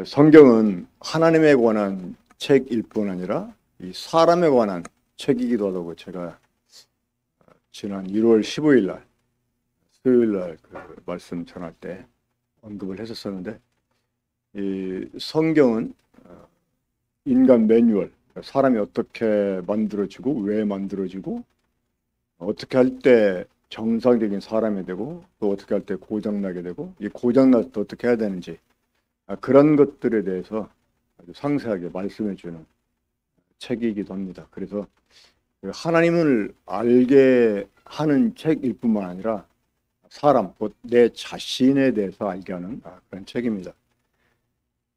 성경은 하나님에 관한 책일 뿐 아니라 이 사람에 관한 책이기도 하다고 제가 지난 1월 15일 날 수요일 날 그 말씀 전할 때 언급을 했었었는데, 이 성경은 인간 매뉴얼, 사람이 어떻게 만들어지고 왜 만들어지고 어떻게 할 때 정상적인 사람이 되고 또 어떻게 할 때 고장나게 되고 이 고장날 때 어떻게 해야 되는지, 그런 것들에 대해서 아주 상세하게 말씀해 주는 책이기도 합니다. 그래서 하나님을 알게 하는 책일 뿐만 아니라 사람, 곧 내 자신에 대해서 알게 하는 그런 책입니다.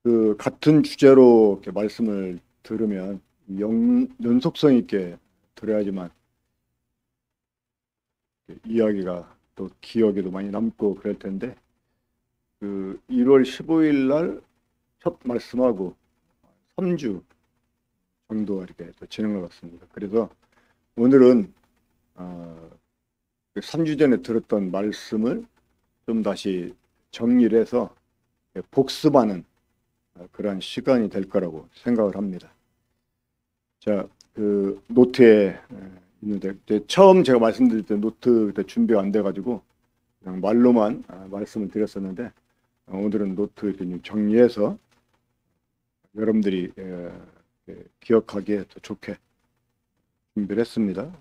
그 같은 주제로 이렇게 말씀을 들으면 연속성 있게 들어야지만 이야기가 또 기억에도 많이 남고 그럴 텐데, 그 1월 15일 날 첫 말씀하고 3주 정도 이렇게 또 지난 것 같습니다. 그래서 오늘은 3주 전에 들었던 말씀을 좀 다시 정리를 해서 복습하는 그런 시간이 될 거라고 생각을 합니다. 자, 그 노트에 있는데, 처음 제가 말씀드릴 때 노트 그때 준비가 안 돼가지고 그냥 말로만 말씀을 드렸었는데, 오늘은 노트 이렇게 정리해서 여러분들이 기억하기에 더 좋게 준비를 했습니다.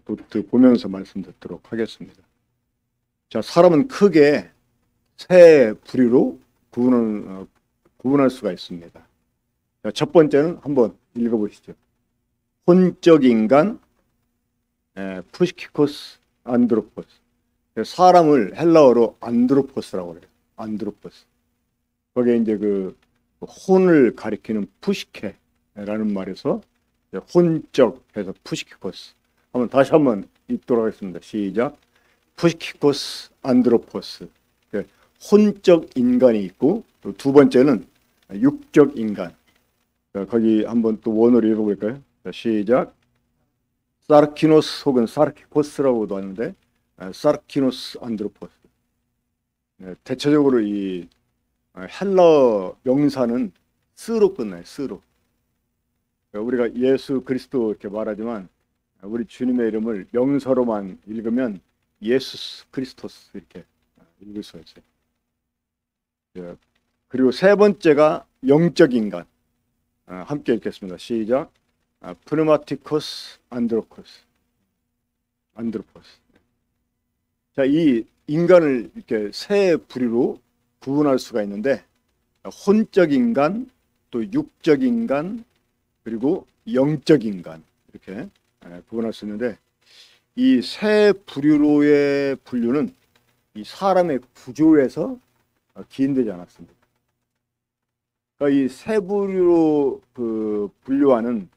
노트 보면서 말씀 듣도록 하겠습니다. 자, 사람은 크게 세 부류로 구분할 수가 있습니다. 자, 첫 번째는 한번 읽어보시죠. 혼적 인간, 푸시키코스, 안드로포스. 사람을 헬라어로 안드로포스라고 그래요. 안드로포스. 거기에 이제 그 혼을 가리키는 푸시케라는 말에서 혼적 해서 푸시키코스. 다시 한번 읽도록 하겠습니다. 시작. 푸시키코스 안드로포스. 혼적 인간이 있고, 또 두 번째는 육적 인간. 거기 한번 또 원어로 읽어볼까요? 시작. 사르키노스 혹은 사르키코스라고도 하는데, 사르키노스 안드로포스. 대체적으로 이 헬라어 명사는 스로 끝나요. 스로. 우리가 예수 그리스도 이렇게 말하지만 우리 주님의 이름을 명사로만 읽으면 예수스 크리스토스 이렇게 읽을 수가 있어요. 그리고 세 번째가 영적 인간. 함께 읽겠습니다. 시작. 프누마티코스 안드로코스. 안드로포스. 자, 이 인간을 이렇게 세 부류로 구분할 수가 있는데, 혼적 인간, 또 육적 인간, 그리고 영적 인간, 이렇게 구분할 수 있는데, 이 세 부류로의 분류는 이 사람의 구조에서 기인되지 않았습니다. 그러니까 이 세 부류로 분류하는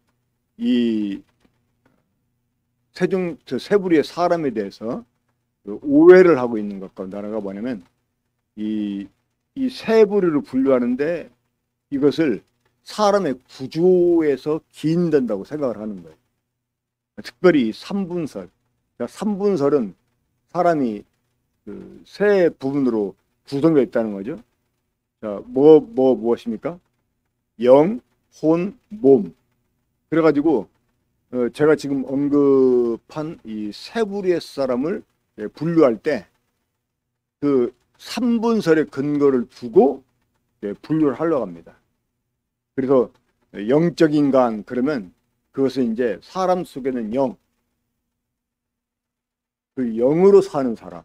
이 세 부류의 사람에 대해서 오해를 하고 있는 것 가운데 하나가 뭐냐면, 이 세 부류를 분류하는데 이것을 사람의 구조에서 기인된다고 생각을 하는 거예요. 특별히 삼분설. 삼분설은 사람이 그 세 부분으로 구성되어 있다는 거죠. 자, 무엇입니까? 영, 혼, 몸. 그래가지고 제가 지금 언급한 이 세 부류의 사람을 분류할 때 그 삼분설의 근거를 두고 분류를 하려고 합니다. 그래서 영적 인간 그러면 그것은 이제 사람 속에는 영, 그 영으로 사는 사람,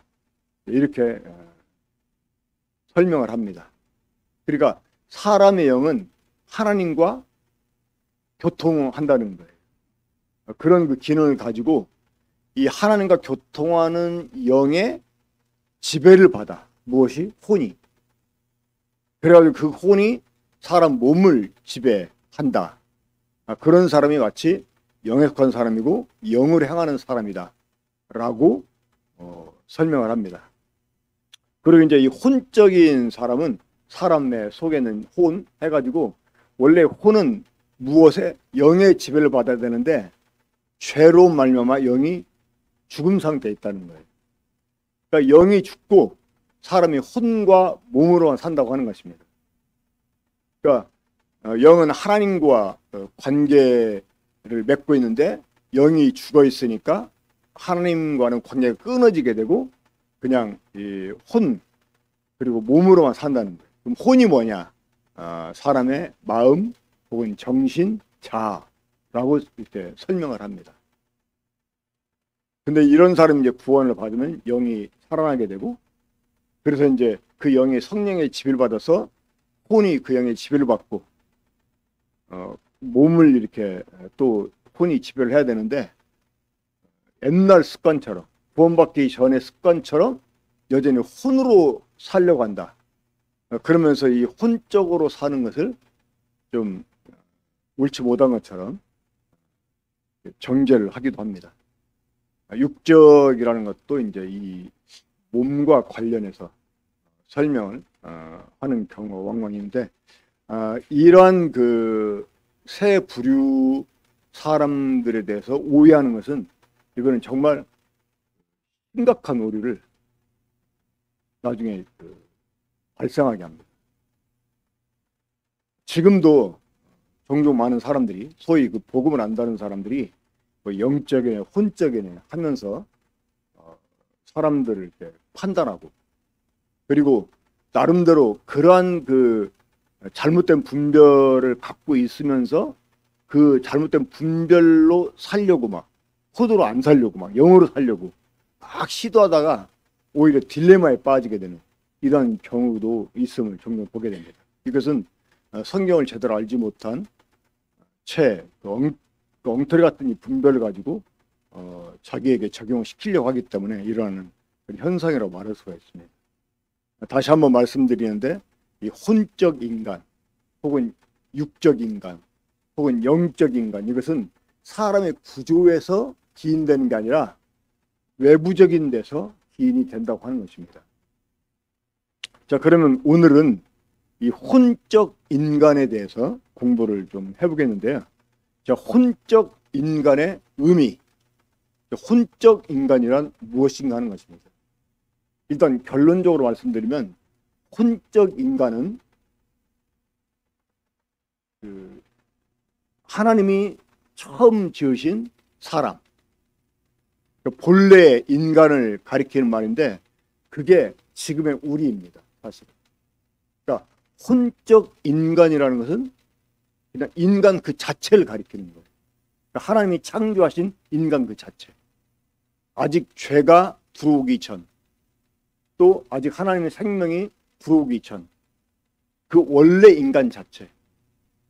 이렇게 설명을 합니다. 그러니까 사람의 영은 하나님과 교통한다는 거예요. 그런 그 기능을 가지고 이 하나님과 교통하는 영의 지배를 받아. 무엇이? 혼이. 그래가지고 그 혼이 사람 몸을 지배한다. 그런 사람이 마치 영에 속한 사람이고 영을 행하는 사람이다 라고 설명을 합니다. 그리고 이제 이 혼적인 사람은 사람 내 속에는 혼 해가지고, 원래 혼은 무엇에? 영의 지배를 받아야 되는데 죄로 말미암아 영이 죽음 상태에 있다는 거예요. 그러니까 0이 죽고 사람이 혼과 몸으로만 산다고 하는 것입니다. 그러니까 영은 하나님과 관계를 맺고 있는데 영이 죽어 있으니까 하나님과는 관계가 끊어지게 되고 그냥 이 혼 그리고 몸으로만 산다는 거예요. 그럼 혼이 뭐냐? 사람의 마음 혹은 정신, 자아라고 이렇게 설명을 합니다. 근데 이런 사람이 이제 구원을 받으면 영이 살아나게 되고 그래서 이제 그 영이 성령의 지배를 받아서 혼이 그 영의 지배를 받고 몸을 이렇게 또 혼이 지배를 해야 되는데 옛날 습관처럼 구원받기 전의 습관처럼 여전히 혼으로 살려고 한다. 그러면서 이 혼적으로 사는 것을 좀 옳지 못한 것처럼 정죄를 하기도 합니다. 육적이라는 것도 이제 이 몸과 관련해서 설명을 하는 경우가 왕왕인데 이러한 그 세 부류 사람들에 대해서 오해하는 것은 이거는 정말 심각한 오류를 나중에 발생하게 합니다. 지금도 종종 많은 사람들이 소위 그 복음을 안다는 사람들이 뭐 영적이네 혼적이네 하면서 사람들을 이렇게 판단하고 그리고 나름대로 그러한 그 잘못된 분별을 갖고 있으면서 그 잘못된 분별로 살려고 막 호도로 안 살려고 막 영으로 살려고 막 시도하다가 오히려 딜레마에 빠지게 되는 이런 경우도 있음을 종종 보게 됩니다. 이것은 성경을 제대로 알지 못한 엉터리 같은 이 분별을 가지고 자기에게 적용을 시키려고 하기 때문에 일어나는 현상이라고 말할 수가 있습니다. 다시 한번 말씀드리는데 이 혼적 인간 혹은 육적 인간 혹은 영적 인간 이것은 사람의 구조에서 기인되는 게 아니라 외부적인 데서 기인이 된다고 하는 것입니다. 자, 그러면 오늘은 이 혼적 인간에 대해서 공부를 좀 해보겠는데요. 자, 혼적 인간의 의미, 혼적 인간이란 무엇인가 하는 것입니다. 일단 결론적으로 말씀드리면 혼적 인간은 하나님이 처음 지으신 사람, 본래 인간을 가리키는 말인데 그게 지금의 우리입니다. 사실. 그러니까 혼적 인간이라는 것은 그냥 인간 그 자체를 가리키는 거예요. 그러니까 하나님이 창조하신 인간 그 자체. 아직 죄가 들어오기 전, 또 아직 하나님의 생명이 들어오기 전, 그 원래 인간 자체.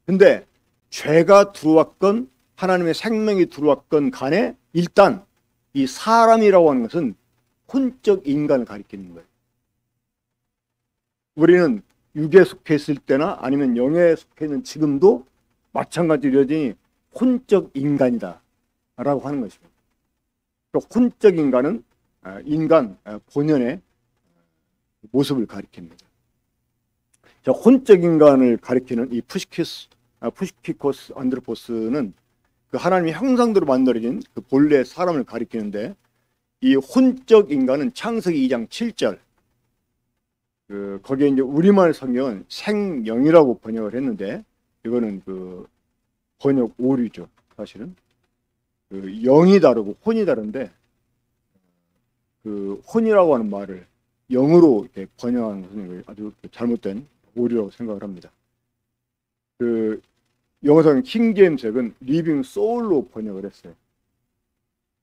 근데 죄가 들어왔건 하나님의 생명이 들어왔건 간에 일단 이 사람이라고 하는 것은 혼적 인간을 가리키는 거예요. 우리는 육에 속해 있을 때나 아니면 영에 속해 있는 지금도 마찬가지로 여전히 혼적 인간이다 라고 하는 것입니다. 혼적 인간은 인간 본연의 모습을 가리킵니다. 자, 혼적 인간을 가리키는 이 푸시키코스 안드로포스는 그 하나님의 형상대로 만들어진 그 본래 사람을 가리키는데 이 혼적 인간은 창세기 2장 7절 거기에 이제 우리말 성경은 생영이라고 번역을 했는데 이거는 그 번역 오류죠. 사실은 그 영이 다르고 혼이 다른데 그 혼이라고 하는 말을 영으로 이렇게 번역하는 것은 아주 잘못된 오류라고 생각을 합니다. 그 영어성 킹제임스는 리빙 소울로 번역을 했어요.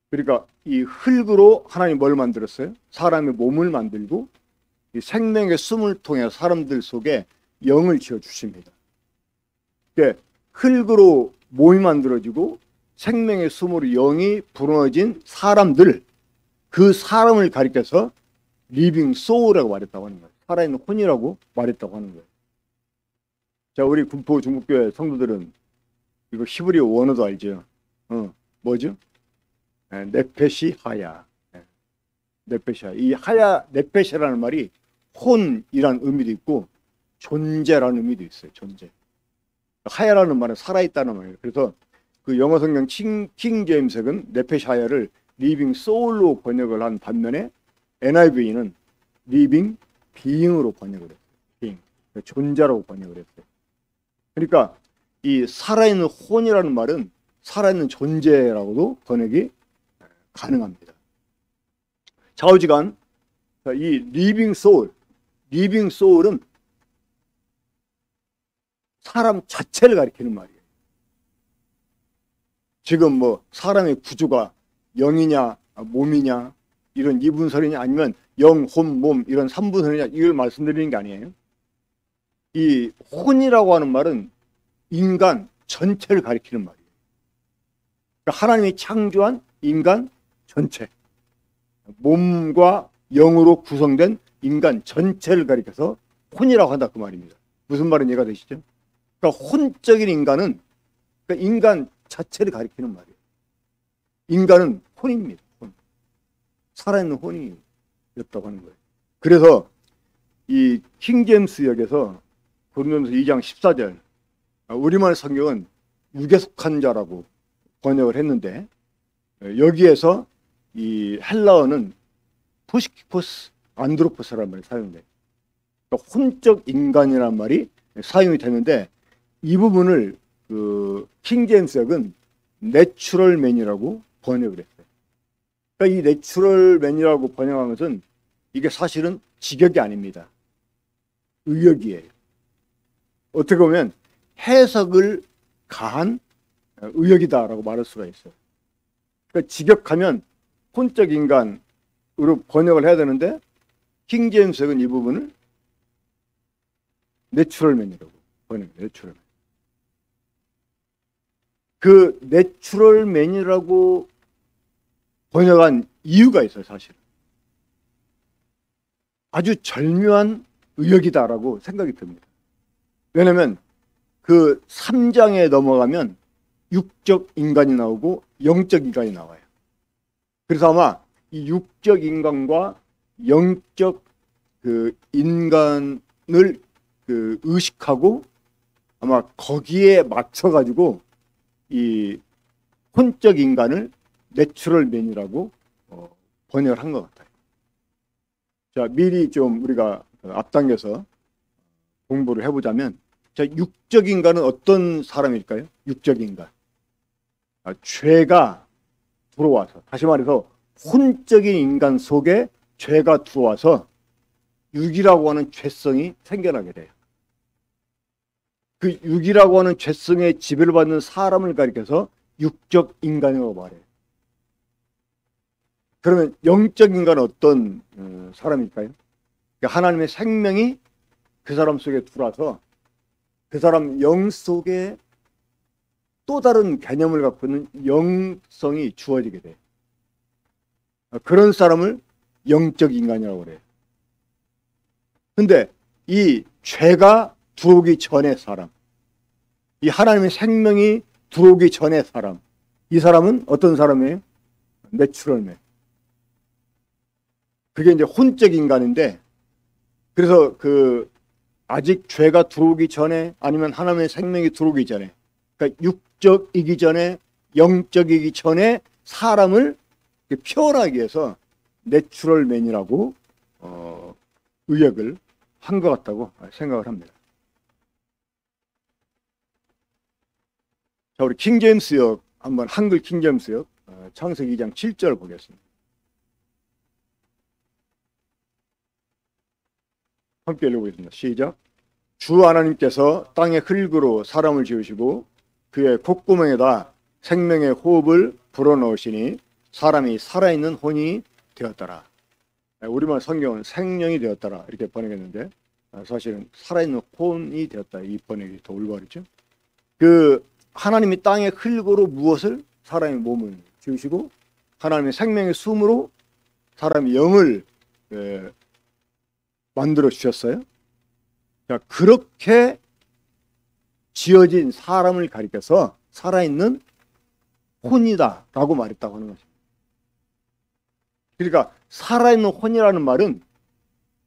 그러니까 이 흙으로 하나님이 뭘 만들었어요? 사람의 몸을 만들고 이 생명의 숨을 통해 사람들 속에 영을 지어 주십니다. 그러니까 흙으로 몸이 만들어지고 생명의 숨으로 영이 불어넣어진 사람들, 그 사람을 가리켜서 리빙 소울이라고 말했다고 하는 거예요. 살아있는 혼이라고 말했다고 하는 거예요. 자, 우리 군포 중국교회 성도들은 이거 히브리어 원어도 알죠? 뭐죠? 네페시 하야. 네페시아. 이 하야 네페시라는 말이 혼이라는 의미도 있고 존재라는 의미도 있어요. 존재. 하야라는 말은 살아있다는 말이에요. 그래서 그 영어 성경 킹 제임스는 네페시 하야를 리빙 소울로 번역을 한 반면에 NIV는 리빙 비잉으로 번역을 했어요. 비잉. 존재라고 번역을 했어요. 그러니까 이 살아있는 혼이라는 말은 살아있는 존재라고도 번역이 가능합니다. 좌우지간 이 리빙 소울은 사람 자체를 가리키는 말이에요. 지금 뭐 사람의 구조가 영이냐 몸이냐 이런 이분설이냐 아니면 영, 혼, 몸 이런 삼분설이냐 이걸 말씀드리는 게 아니에요. 이 혼이라고 하는 말은 인간 전체를 가리키는 말이에요. 그러니까 하나님이 창조한 인간 전체, 몸과 영으로 구성된 인간 전체를 가리켜서 혼이라고 한다 그 말입니다. 무슨 말인지 이해가 되시죠? 그러니까 혼적인 인간은 그러니까 인간 자체를 가리키는 말이에요. 인간은 혼입니다. 혼. 살아있는 혼이었다고 하는 거예요. 그래서 이 킹제임스 역에서 고린도전서 2장 14절 우리말 성경은 육에 속한 자라고 번역을 했는데 여기에서 이 헬라어는 포시키포스 안드로포스라는 말이 사용돼요. 그러니까 혼적 인간이라는 말이 사용이 되는데 이 부분을 그 킹제임스역은 내추럴맨이라고 번역을 했어요. 그러니까 이 내추럴맨이라고 번역한 것은 이게 사실은 직역이 아닙니다. 의역이에요. 어떻게 보면 해석을 가한 의역이다라고 말할 수가 있어요. 그러니까 직역하면 혼적 인간으로 번역을 해야 되는데 킹제임스역은 이 부분을 내추럴맨이라고 번역해요. 내추럴맨. 그 내추럴맨이라고 번역한 이유가 있어요. 사실은 아주 절묘한 의역이다라고 생각이 듭니다. 왜냐하면 그 3장에 넘어가면 육적 인간이 나오고 영적 인간이 나와요. 그래서 아마 이 육적 인간과 영적 그 인간을 그 의식하고 아마 거기에 맞춰 가지고 이 혼적 인간을 내추럴맨이라고 번역을 한 것 같아요. 자, 미리 좀 우리가 앞당겨서 공부를 해보자면, 자, 육적 인간은 어떤 사람일까요? 육적 인간. 죄가 들어와서, 다시 말해서 혼적인 인간 속에 죄가 들어와서 육이라고 하는 죄성이 생겨나게 돼요. 그 육이라고 하는 죄성의 지배를 받는 사람을 가리켜서 육적 인간이라고 말해요. 그러면 영적 인간은 어떤 사람일까요? 하나님의 생명이 그 사람 속에 들어와서 그 사람 영 속에 또 다른 개념을 갖고 있는 영성이 주어지게 돼요. 그런 사람을 영적 인간이라고 그래요. 근데 이 죄가 들어오기 전의 사람, 이 하나님의 생명이 들어오기 전의 사람, 이 사람은 어떤 사람이에요? 내추럴맨. 그게 이제 혼적 인간인데, 그래서 그 아직 죄가 들어오기 전에 아니면 하나님의 생명이 들어오기 전에, 그러니까 육적이기 전에 영적이기 전에 사람을 표현하기 위해서 내추럴맨이라고 의역을 한 것 같다고 생각을 합니다. 자, 우리 킹제임스역 한번 한글 킹제임스역 창세기 2장 7절 보겠습니다. 함께 읽어보겠습니다. 시작. 주 하나님께서 땅의 흙으로 사람을 지으시고 그의 콧구멍에다 생명의 호흡을 불어넣으시니 사람이 살아있는 혼이 되었더라. 우리말 성경은 생명이 되었더라 이렇게 번역했는데 사실은 살아있는 혼이 되었다 이 번역이 더 올바르죠. 그 하나님이 땅의 흙으로 무엇을 사람의 몸을 지으시고 하나님의 생명의 숨으로 사람의 영을 만들어 주셨어요. 자, 그렇게 지어진 사람을 가리켜서 살아있는 혼이다라고 말했다고 하는 것입니다. 그러니까 살아있는 혼이라는 말은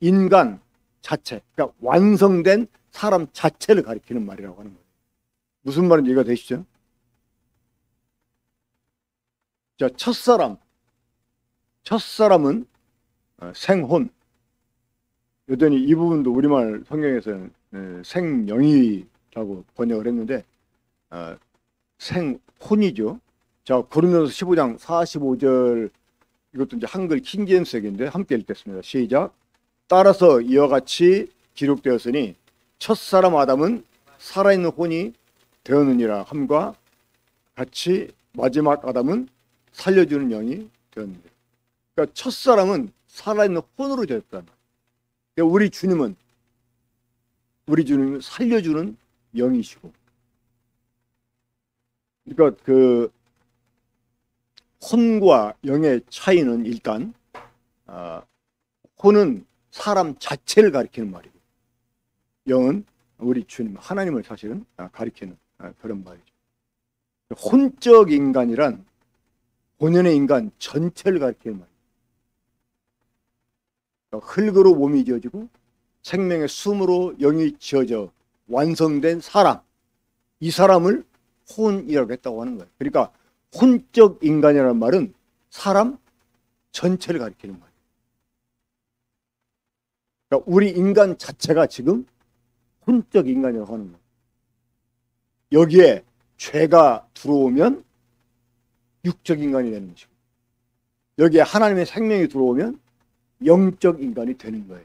인간 자체, 그러니까 완성된 사람 자체를 가리키는 말이라고 하는 거예요. 무슨 말인지 이해가 되시죠? 자, 첫사람은 생혼. 여전히 이 부분도 우리말 성경에서는 생명이 생혼이라고 번역을 했는데 생혼이죠. 자, 고린도서 15장 45절, 이것도 이제 한글 킹제임스역인데 함께 읽겠습니다. 시작. 따라서 이와 같이 기록되었으니 첫사람 아담은 살아있는 혼이 되었느니라 함과 같이 마지막 아담은 살려주는 영이 되었느니라. 그러니까 첫사람은 살아있는 혼으로 되었다. 그러니까 우리 주님은 살려주는 영이시고, 그러니까 그 혼과 영의 차이는 일단 혼은 사람 자체를 가리키는 말이고, 영은 우리 주님 하나님을 사실은 가리키는 그런 말이죠. 혼적 인간이란 본연의 인간 전체를 가리키는 말이에요. 흙으로 몸이 지어지고 생명의 숨으로 영이 지어져 완성된 사람, 이 사람을 혼이라고 했다고 하는 거예요. 그러니까 혼적 인간이라는 말은 사람 전체를 가리키는 말이에요. 그러니까 우리 인간 자체가 지금 혼적 인간이라고 하는 거예요. 여기에 죄가 들어오면 육적 인간이 되는 것이고, 여기에 하나님의 생명이 들어오면 영적 인간이 되는 거예요.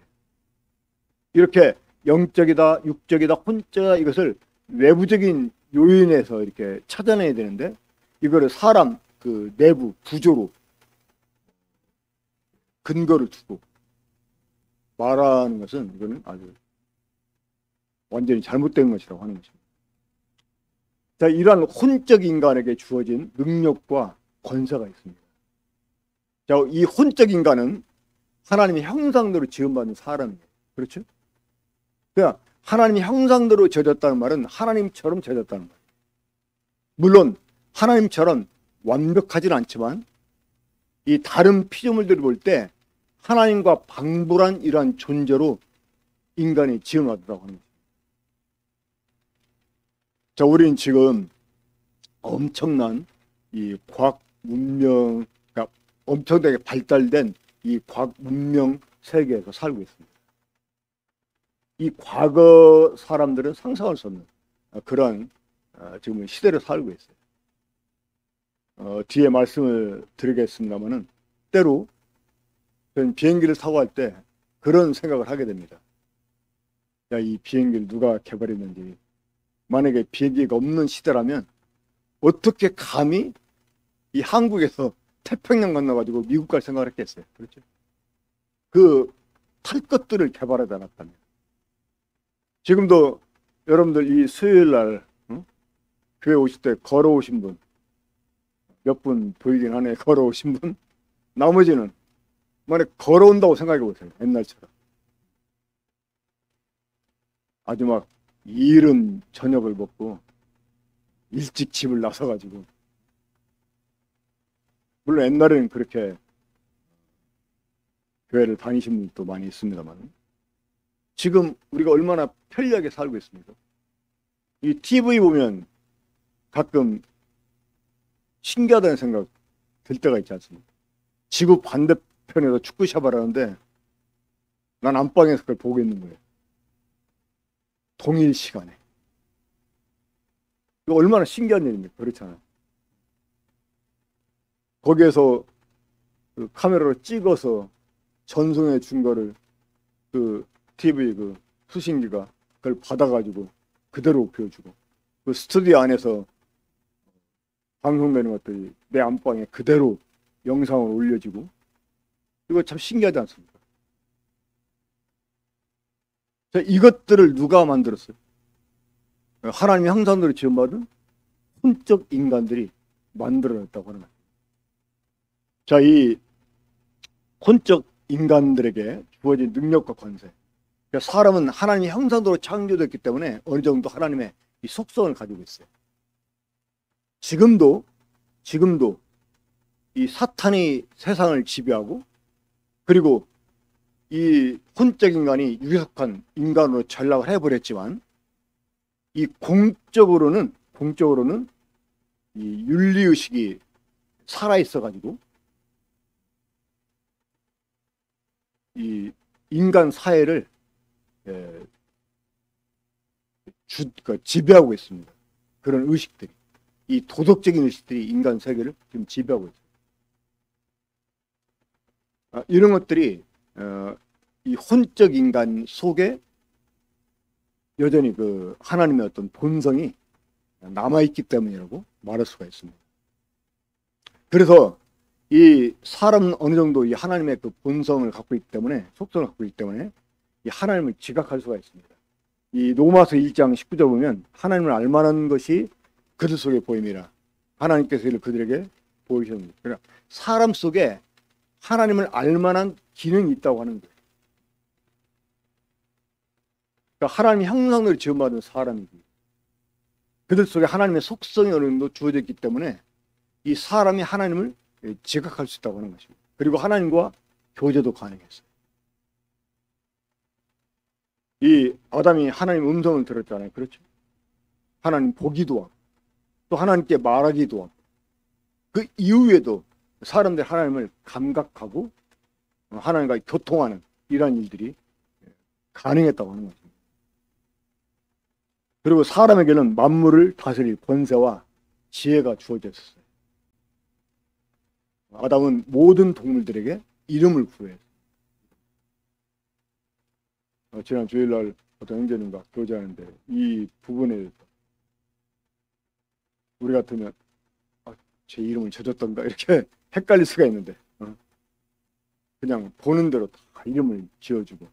이렇게 영적이다, 육적이다, 혼자다, 이것을 외부적인 요인에서 이렇게 찾아내야 되는데, 이거를 사람 그 내부 구조로 근거를 두고 말하는 것은, 이거는 아주 완전히 잘못된 것이라고 하는 것입니다. 자, 이러한 혼적 인간에게 주어진 능력과 권세가 있습니다. 자, 이 혼적 인간은 하나님의 형상대로 지음받은 사람이에요. 그렇죠? 그러니까 하나님의 형상대로 지어졌다는 말은 하나님처럼 지어졌다는 말이에요. 물론 하나님처럼 완벽하지는 않지만 이 다른 피조물들을 볼 때 하나님과 방불한 이러한 존재로 인간이 지음받았다고 합니다. 자, 우리는 지금 엄청난 이 과학 문명, 그러니까 엄청나게 발달된 이 과학 문명 세계에서 살고 있습니다. 이 과거 사람들은 상상할 수 없는 그런 지금 시대를 살고 있어요. 뒤에 말씀을 드리겠습니다만은 때로 저는 비행기를 타고 할 때 그런 생각을 하게 됩니다. 야, 이 비행기를 누가 개발했는지, 만약에 비행기가 없는 시대라면 어떻게 감히 이 한국에서 태평양 건너가지고 미국 갈 생각을 했겠어요. 그렇죠? 그 탈 것들을 개발하지 않았다면. 지금도 여러분들 이 수요일 날 교회 오실 때 걸어오신 분, 몇 분 보이긴 하네. 걸어오신 분. 나머지는 만약 걸어온다고 생각해 보세요. 옛날처럼. 아주 막 이른 저녁을 먹고 일찍 집을 나서가지고, 물론 옛날에는 그렇게 교회를 다니신 분도 많이 있습니다만, 지금 우리가 얼마나 편리하게 살고 있습니까? 이 TV 보면 가끔 신기하다는 생각 들 때가 있지 않습니까? 지구 반대편에서 축구샷을 하는데 난 안방에서 그걸 보고 있는 거예요. 동일 시간에. 이거 얼마나 신기한 일입니까? 그렇잖아요. 거기에서 그 카메라로 찍어서 전송해 준 거를 그 TV 그 수신기가 그걸 받아가지고 그대로 보여주고, 그 스튜디오 안에서 방송되는 것들이 내 안방에 그대로 영상으로 올려지고, 이거 참 신기하지 않습니까? 자, 이것들을 누가 만들었어요? 하나님의 형상대로 지음받은 혼적 인간들이 만들어냈다고 하는 거예요. 자, 이 혼적 인간들에게 주어진 능력과 권세, 그러니까 사람은 하나님의 형상대로 창조됐기 때문에 어느 정도 하나님의 이 속성을 가지고 있어요. 지금도 이 사탄이 세상을 지배하고, 그리고 이 혼적 인간이 유속한 인간으로 전락을 해버렸지만, 이 공적으로는 이 윤리의식이 살아있어가지고 이 인간 사회를 지배하고 있습니다. 그런 의식들이, 이 도덕적인 의식들이 인간 세계를 지금 지배하고 있습니다. 이런 것들이 이 혼적 인간 속에 여전히 그 하나님의 어떤 본성이 남아있기 때문이라고 말할 수가 있습니다. 그래서 이 사람은 어느 정도 이 하나님의 그 본성을 갖고 있기 때문에, 속성을 갖고 있기 때문에 이 하나님을 지각할 수가 있습니다. 이 로마서 1장 19절 보면 하나님을 알만한 것이 그들 속에 보임이라. 하나님께서 이를 그들에게 보이셨습니다. 그러니까 사람 속에 하나님을 알만한 기능이 있다고 하는 거예요. 그러니까 하나님의 형상으로 지음받은 사람이고, 그들 속에 하나님의 속성이 어느 정도 주어져 있기 때문에 이 사람이 하나님을 지각할 수 있다고 하는 것입니다. 그리고 하나님과 교제도 가능했어요. 이 아담이 하나님 음성을 들었잖아요. 그렇죠? 하나님 보기도 하고 또 하나님께 말하기도 하고, 그 이후에도 사람들이 하나님을 감각하고 하나님과 교통하는 이러한 일들이 가능했다고 하는 것입니다. 그리고 사람에게는 만물을 다스릴 권세와 지혜가 주어져 있었어요. 아담은 모든 동물들에게 이름을 부여했어요. 지난 주일날 어떤 형제님과 교제하는데 이 부분에 대해서 우리 같으면 제 이름을 져줬던가 이렇게 헷갈릴 수가 있는데, 그냥 보는 대로 다 이름을 지어주고,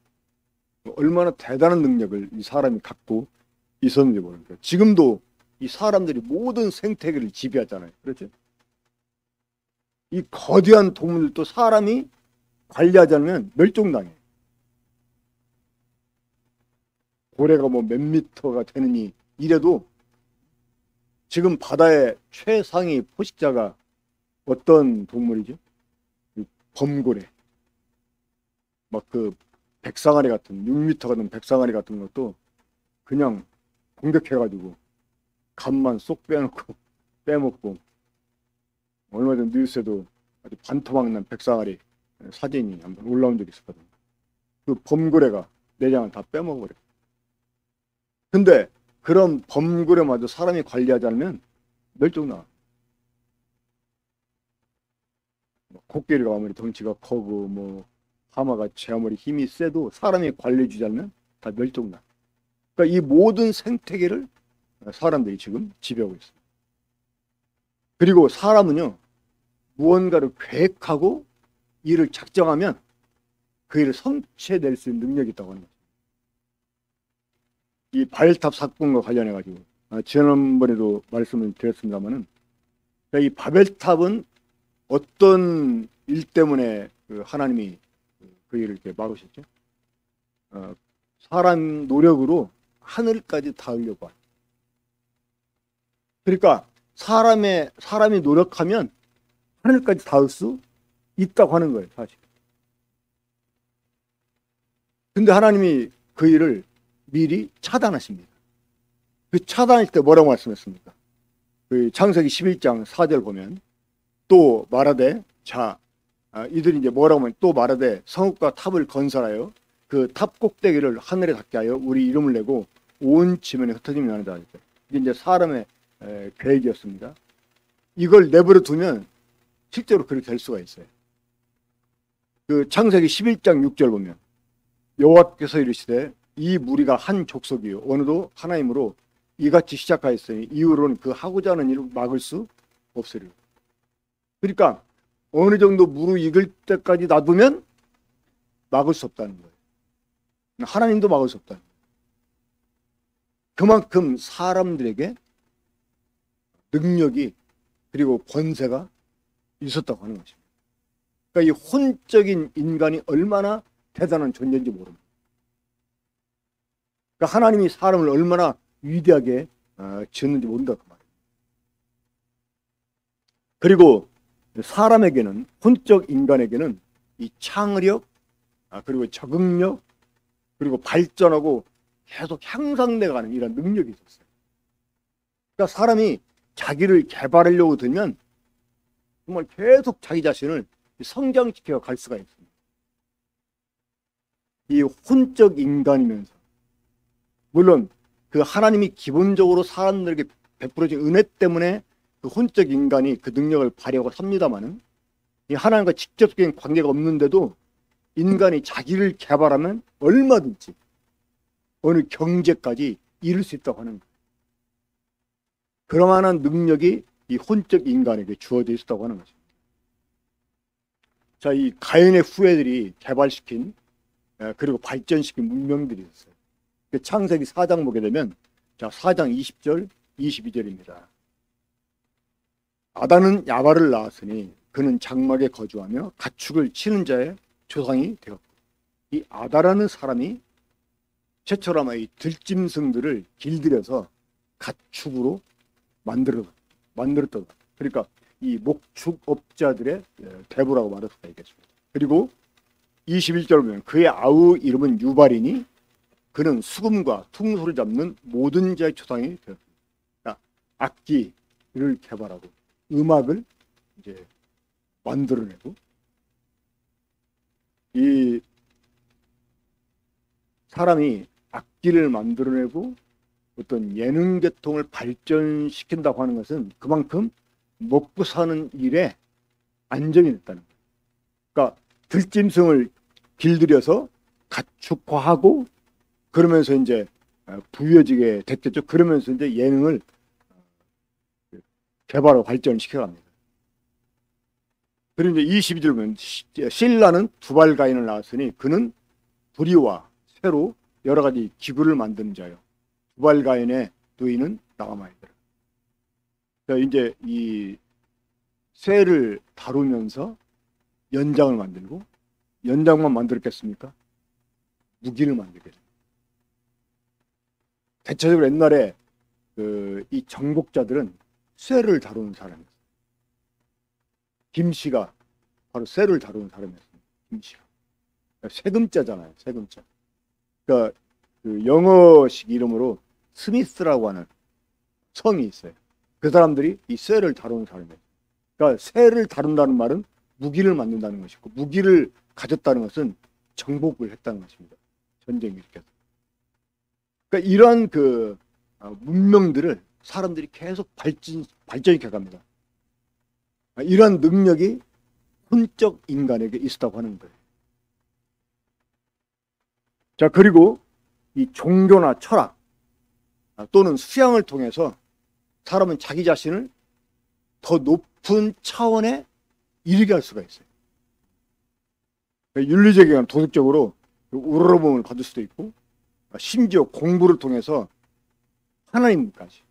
얼마나 대단한 능력을 이 사람이 갖고 있었는지 모릅니다. 지금도 이 사람들이 모든 생태계를 지배하잖아요. 그렇죠? 이 거대한 동물들도 사람이 관리하지 않으면 멸종당해요. 고래가 뭐 몇 미터가 되느니 이래도 지금 바다의 최상위 포식자가 어떤 동물이죠? 범고래. 막 그 백상아리 같은 6미터 같은 백상아리 같은 것도 그냥 공격해가지고 간만 쏙 빼놓고 빼먹고, 얼마 전 뉴스에도 아주 반토막 난 백상아리 사진이 한번 올라온 적이 있었거든요. 그 범고래가 내장을 다 빼먹어버려요. 근데 그런 범고래마저 사람이 관리하지 않으면 멸종나. 코끼리가 아무리 덩치가 커고 뭐 하마가 아무리 힘이 세도 사람이 관리해주지 않으면 다 멸종나. 그러니까 이 모든 생태계를 사람들이 지금 지배하고 있습니다. 그리고 사람은요, 무언가를 계획하고 일을 작정하면 그 일을 성취해낼 수 있는 능력이 있다고 하는 거죠. 이 바벨탑 사건과 관련해 가지고 지난번에도 말씀을 드렸습니다만은, 이 바벨탑은 어떤 일 때문에 그 하나님이 그 일을 이렇게 막으셨죠? 사람 노력으로 하늘까지 닿으려고 하죠. 그러니까 사람이 노력하면 하늘까지 닿을 수 있다고 하는 거예요, 사실. 근데 하나님이 그 일을 미리 차단하십니다. 그 차단할 때 뭐라고 말씀했습니까? 그 창세기 11장 4절 보면 또 말하되, 이들이 이제 뭐라고 하면, 또 말하되 성읍과 탑을 건설하여 그 탑 꼭대기를 하늘에 닿게 하여 우리 이름을 내고 온 지면에 흩어짐이 나는다. 이게 이제 사람의 계획이었습니다. 이걸 내버려 두면 실제로 그렇게 될 수가 있어요. 그 창세기 11장 6절 보면 여호와께서 이르시되 이 무리가 한 족속이요 어느도 하나님으로 이같이 시작하였으니 이후로는 그 하고자 하는 일을 막을 수 없으리라. 그러니까 어느 정도 무르익을 때까지 놔두면 막을 수 없다는 거예요. 하나님도 막을 수 없다는 거예요. 그만큼 사람들에게 능력이 그리고 권세가 있었다고 하는 것입니다. 그러니까 이 혼적인 인간이 얼마나 대단한 존재인지 모릅니다. 그러니까 하나님이 사람을 얼마나 위대하게 지었는지 모른다 그 말이에요. 그리고 사람에게는, 혼적 인간에게는 이 창의력, 그리고 적응력, 그리고 발전하고 계속 향상돼가는 이런 능력이 있었어요. 그러니까 사람이 자기를 개발하려고 들면 정말 계속 자기 자신을 성장시켜 갈 수가 있습니다. 이 혼적 인간이면서, 물론 그 하나님이 기본적으로 사람들에게 베풀어진 은혜 때문에 그 혼적 인간이 그 능력을 발휘하고 삽니다마는, 이 하나님과 직접적인 관계가 없는데도 인간이 자기를 개발하면 얼마든지 어느 경제까지 이룰 수 있다고 하는 거예요. 그러만한 능력이 이 혼적 인간에게 주어져 있다고 하는 것입니다. 자, 이 가인의 후예들이 개발시킨 그리고 발전시킨 문명들이 있어요. 창세기 4장 보게 되면, 자, 4장 20절 22절입니다. 아담은 야발을 낳았으니 그는 장막에 거주하며 가축을 치는 자의 조상이 되었고, 이 아다라는 사람이 최초로 이 들짐승들을 길들여서 가축으로 만들었다. 그러니까 이 목축업자들의 대부라고 말할 수가 있겠습니다. 그리고 21절 보면 그의 아우 이름은 유발이니 그는 수금과 퉁소를 잡는 모든 자의 조상이 되었습니다. 그러니까 악기를 개발하고 음악을 이제 만들어내고, 이 사람이 악기를 만들어내고 어떤 예능 계통을 발전시킨다고 하는 것은 그만큼 먹고 사는 일에 안정이 됐다는 거예요. 그러니까 들짐승을 길들여서 가축화하고 그러면서 이제 부유해지게 됐겠죠. 그러면서 이제 예능을 개발하고 발전시켜갑니다. 그리고 이제 22절 보면 실라는 두발 가인을 낳았으니 그는 부리와 쇠로 여러 가지 기구를 만드는 자요. 두발 가인의 노인은 나가마이더라. 이제 이 쇠를 다루면서 연장을 만들고, 연장만 만들었겠습니까? 무기를 만들겠죠. 대체적으로 옛날에 이 정복자들은 쇠를 다루는 사람이었어요. 김씨가 바로 쇠를 다루는 사람이었습니다. 김씨가. 세금자잖아요. 세금자. 그러니까 그 영어식 이름으로 스미스라고 하는 성이 있어요. 그 사람들이 이 쇠를 다루는 사람이에요. 그러니까 쇠를 다룬다는 말은 무기를 만든다는 것이고, 무기를 가졌다는 것은 정복을 했다는 것입니다. 전쟁을 일으켜서. 그러니까 이러한 그 문명들을 사람들이 계속 발전시켜 갑니다. 이러한 능력이 혼적 인간에게 있었다고 하는 거예요. 자, 그리고 이 종교나 철학 또는 수양을 통해서 사람은 자기 자신을 더 높은 차원에 이르게 할 수가 있어요. 윤리적이나 도덕적으로 우러러봄을 받을 수도 있고, 심지어 공부를 통해서 하나님까지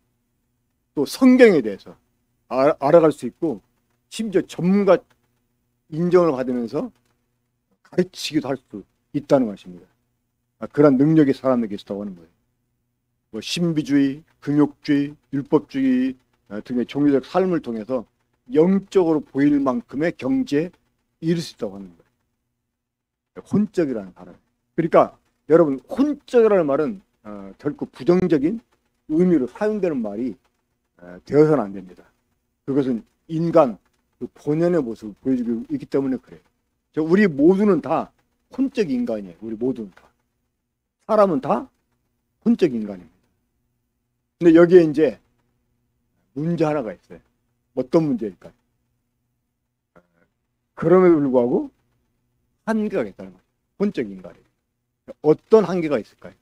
또 성경에 대해서 알아갈 수 있고, 심지어 전문가 인정을 받으면서 가르치기도 할 수 있다는 것입니다. 그런 능력이 사람에게 있다고 하는 거예요. 뭐 신비주의, 금욕주의, 율법주의 등의 종교적 삶을 통해서 영적으로 보일 만큼의 경지에 이를 수 있다고 하는 거예요. 혼적이라는 단어. 그러니까 여러분, 혼적이라는 말은 결코 부정적인 의미로 사용되는 말이 되어서는 안 됩니다. 그것은 인간 그 본연의 모습을 보여주고 있기 때문에 그래요. 우리 모두는 다 혼적 인간이에요. 우리 모두는 다. 사람은 다 혼적 인간입니다. 근데 여기에 이제 문제 하나가 있어요. 어떤 문제일까요? 그럼에도 불구하고 한계가 있다는 거예요. 혼적 인간이. 어떤 한계가 있을까요?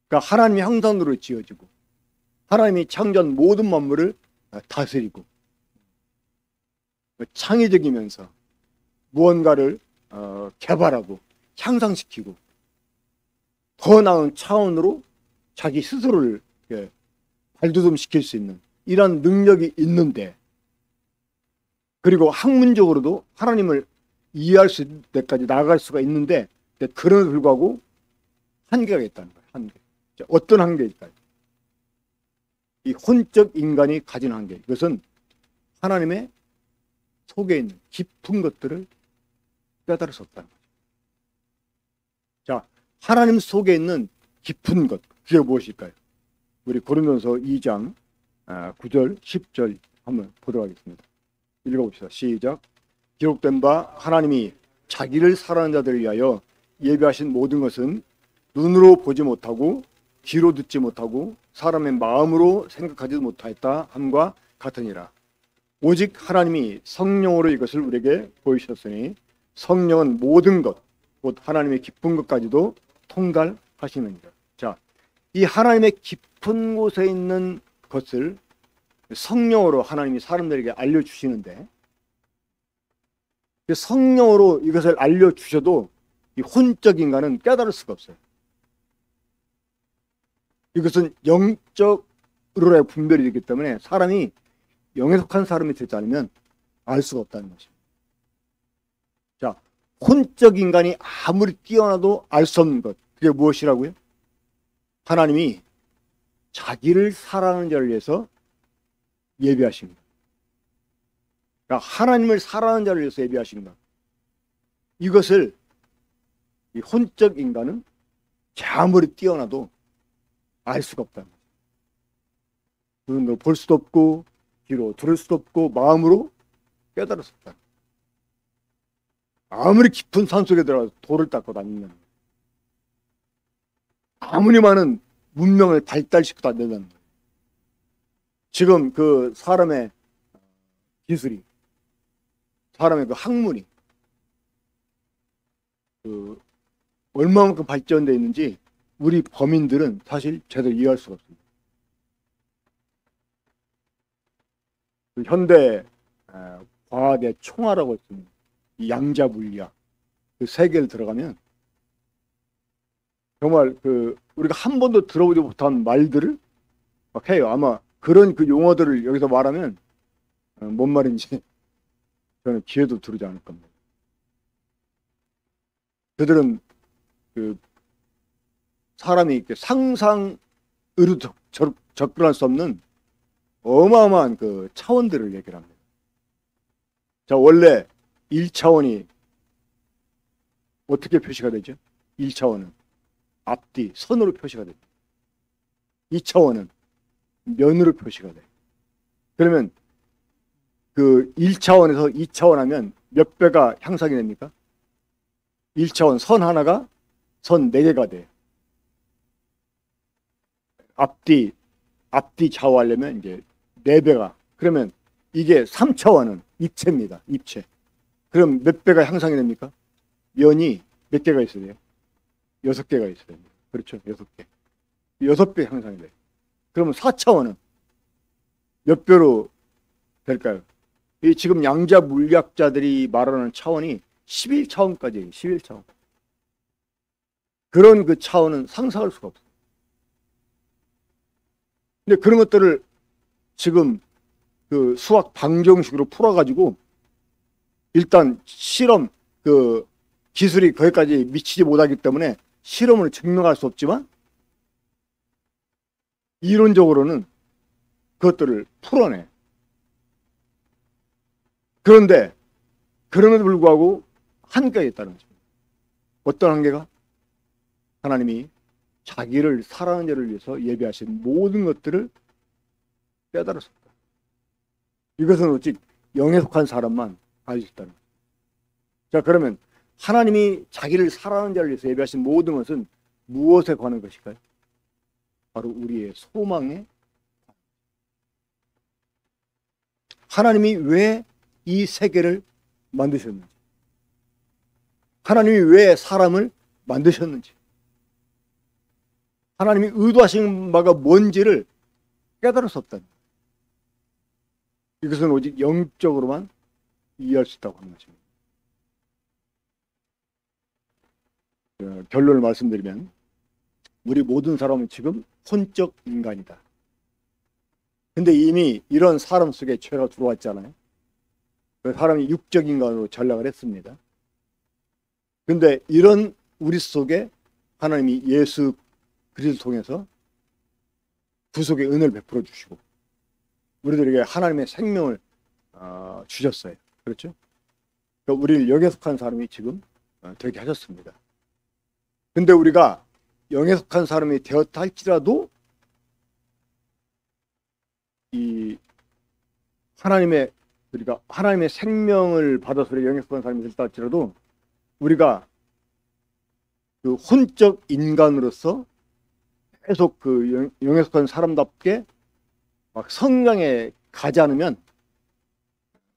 그러니까 하나님의 형상으로 지어지고 하나님이 창조한 모든 만물을 다스리고 창의적이면서 무언가를 개발하고 향상시키고 더 나은 차원으로 자기 스스로를 발돋움시킬 수 있는 이런 능력이 있는데, 그리고 학문적으로도 하나님을 이해할 수 있을 때까지 나아갈 수가 있는데, 그럼에도 불구하고 한계가 있다는 거예요. 한계. 어떤 한계일까요? 이 혼적 인간이 가진 한계. 이것은 하나님의 속에 있는 깊은 것들을 깨달을 수 없다는 거죠. 자, 하나님 속에 있는 깊은 것, 그게 무엇일까요? 우리 고린도서 2장 9절, 10절 한번 보도록 하겠습니다. 읽어봅시다. 시작. 기록된 바 하나님이 자기를 사랑하는 자들을 위하여 예비하신 모든 것은 눈으로 보지 못하고 귀로 듣지 못하고 사람의 마음으로 생각하지도 못하였다 함과 같으니라. 오직 하나님이 성령으로 이것을 우리에게 보이셨으니 성령은 모든 것, 곧 하나님의 깊은 것까지도 통달하시느니라. 자, 이 하나님의 깊은 곳에 있는 것을 성령으로 하나님이 사람들에게 알려주시는데, 성령으로 이것을 알려주셔도 이 혼적 인간은 깨달을 수가 없어요. 이것은 영적으로의 분별이 되기 때문에 사람이 영에 속한 사람이 되지 않으면 알 수가 없다는 것입니다. 자, 혼적 인간이 아무리 뛰어나도 알 수 없는 것, 그게 무엇이라고요? 하나님이 자기를 사랑하는 자를 위해서 예비하십니다. 그러니까 하나님을 사랑하는 자를 위해서 예비하십니다. 이것을 이 혼적 인간은 아무리 뛰어나도 알 수가 없다는 거죠. 눈으로 볼 수도 없고 귀로 들을 수도 없고 마음으로 깨달을 수 없다. 아무리 깊은 산속에 들어가서 돌을 닦고 다니면, 아무리 많은 문명을 발달시켜도 안 된다는 거예요. 지금 그 사람의 기술이, 사람의 그 학문이 그 얼마만큼 발전되어 있는지 우리 범인들은 사실 제대로 이해할 수가 없습니다. 그 현대 과학의 총알하고 있습니다. 이 양자 물리학 그 세계를 들어가면 정말 그 우리가 한 번도 들어보지 못한 말들을 막 해요. 아마 그런 그 용어들을 여기서 말하면 뭔 말인지 저는 귀에도 들지 않을 겁니다. 그들은 그 사람이 이렇게 상상으로 접근할 수 없는 어마어마한 그 차원들을 얘기를 합니다. 자, 원래 1차원이 어떻게 표시가 되죠? 1차원은 앞뒤, 선으로 표시가 됩니다. 2차원은 면으로 표시가 돼요. 그러면 그 1차원에서 2차원 하면 몇 배가 향상이 됩니까? 1차원 선 하나가 선 4개가 돼요. 앞뒤 좌우하려면 이제 4배가. 그러면 이게 3차원은 입체입니다. 입체. 그럼 몇 배가 향상이 됩니까? 면이 몇 개가 있어야 돼요? 6개가 있어야 됩니다. 그렇죠. 6개. 6배 향상이 돼요. 그러면 4차원은 몇 배로 될까요? 이 지금 양자 물리학자들이 말하는 차원이 11차원까지예요. 11차원. 그런 그 차원은 상상할 수가 없어요. 근데 그런 것들을 지금 그 수학 방정식으로 풀어가지고 일단 실험 그 기술이 거기까지 미치지 못하기 때문에 실험을 증명할 수 없지만 이론적으로는 그것들을 풀어내. 그런데 그럼에도 불구하고 한계가 있다는 거죠. 어떤 한계가? 하나님이 자기를 사랑하는 자를 위해서 예비하신 모든 것들을 깨달았습니다. 이것은 오직 영에 속한 사람만 알 수 있다는 거죠. 자, 그러면 하나님이 자기를 사랑하는 자를 위해서 예비하신 모든 것은 무엇에 관한 것일까요? 바로 우리의 소망에. 하나님이 왜 이 세계를 만드셨는지, 하나님이 왜 사람을 만드셨는지, 하나님이 의도하신 바가 뭔지를 깨달을 수 없다는 거예요. 이것은 오직 영적으로만 이해할 수 있다고 하는 것입니다. 결론을 말씀드리면 우리 모든 사람은 지금 혼적 인간이다. 근데 이미 이런 사람 속에 죄가 들어왔잖아요. 사람이 육적 인간으로 전락을 했습니다. 근데 이런 우리 속에 하나님이 예수 그리스도를 통해서 구속의 은혜를 베풀어 주시고 우리들에게 하나님의 생명을 주셨어요. 그렇죠? 그러니까 우리를 영에 속한 사람이 지금 되게 하셨습니다. 근데 우리가 영에 속한 사람이 되었다 할지라도 이 우리가 하나님의 생명을 받아서 영에 속한 사람이 되었다 할지라도 우리가 그 혼적 인간으로서 계속 그 영에 속한 사람답게 막 성장해 가지 않으면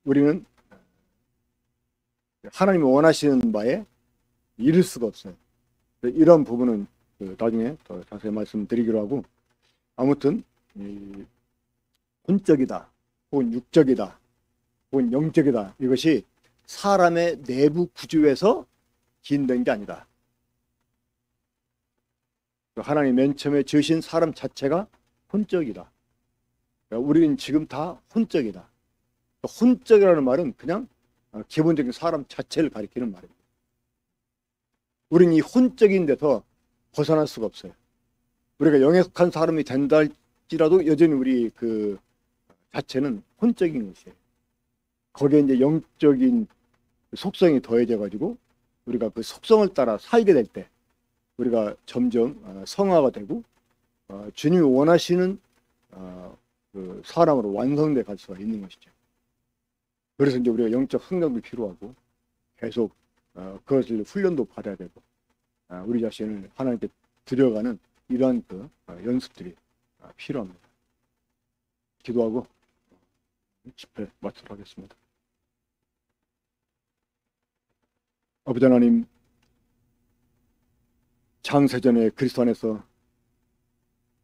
우리는 하나님이 원하시는 바에 이룰 수가 없어요. 이런 부분은 나중에 더 자세히 말씀드리기로 하고, 아무튼 혼적이다 혹은 육적이다 혹은 영적이다, 이것이 사람의 내부 구조에서 기인된 게 아니다. 하나님 맨 처음에 지으신 사람 자체가 혼적이다. 우리는 지금 다 혼적이다. 혼적이라는 말은 그냥 기본적인 사람 자체를 가리키는 말입니다. 우리는 이 혼적인 데서 벗어날 수가 없어요. 우리가 영에 속한 사람이 된다 할지라도 여전히 우리 그 자체는 혼적인 것이에요. 거기에 이제 영적인 속성이 더해져 가지고 우리가 그 속성을 따라 살게 될 때 우리가 점점 성화가 되고 주님이 원하시는 그 사람으로 완성돼 갈 수가 있는 것이죠. 그래서 이제 우리가 영적 성장도 필요하고 계속 그것을 훈련도 받아야 되고 우리 자신을 하나님께 들여가는 이러한 그 연습들이 필요합니다. 기도하고 집회 마치도록 하겠습니다. 아버지 하나님, 창세전에 그리스도 안에서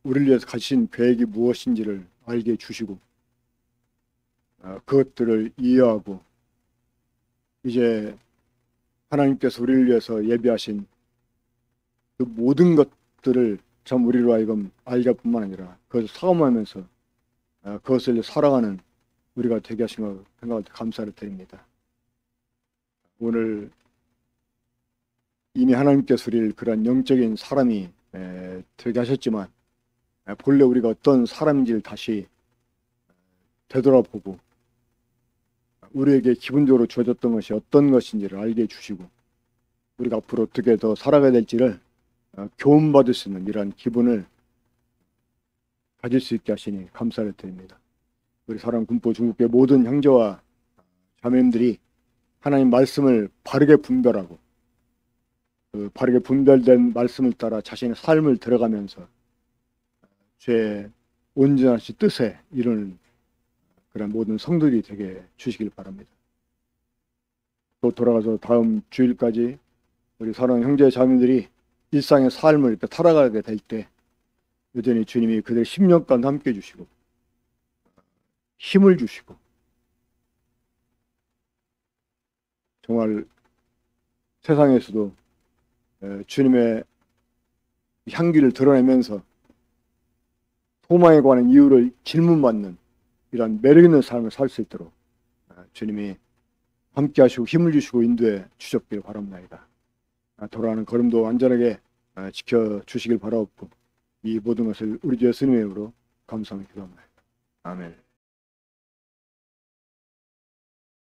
우리를 위해서 가신 계획이 무엇인지를 알게 해주시고 그것들을 이해하고 이제 하나님께서 우리를 위해서 예비하신 그 모든 것들을 참 우리로 하여금 알게 할 뿐만 아니라 그것을 사모하면서 그것을 살아가는 우리가 되게 하신 것 생각할 때 감사를 드립니다. 오늘 이미 하나님께서 우리를 그런 영적인 사람이 되게 하셨지만 본래 우리가 어떤 사람인지를 다시 되돌아보고 우리에게 기본적으로 주어졌던 것이 어떤 것인지를 알게 해주시고 우리가 앞으로 어떻게 더 살아가야 될지를 교훈받을 수 있는 이러한 기분을 가질 수 있게 하시니 감사를 드립니다. 우리 사랑 군포 중국교회 모든 형제와 자매님들이 하나님 말씀을 바르게 분별하고 그 바르게 분별된 말씀을 따라 자신의 삶을 들어가면서 죄 온전하신 뜻에 이루는 그런 모든 성도들이 되게 주시길 바랍니다. 또 돌아가서 다음 주일까지 우리 사랑하는 형제 자매들이 일상의 삶을 이렇게 살아가게 될 때 여전히 주님이 그들 10년간 함께 해주시고 힘을 주시고 정말 세상에서도 주님의 향기를 드러내면서 소망에 관한 이유를 질문받는 이런 매력 있는 삶을 살 수 있도록 주님이 함께 하시고 힘을 주시고 인도해 주셨길 바랍니다. 돌아가는 걸음도 안전하게 지켜주시길 바라옵고 이 모든 것을 우리 주 예수님의 이름으로 감사하며 기도합니다. 아멘.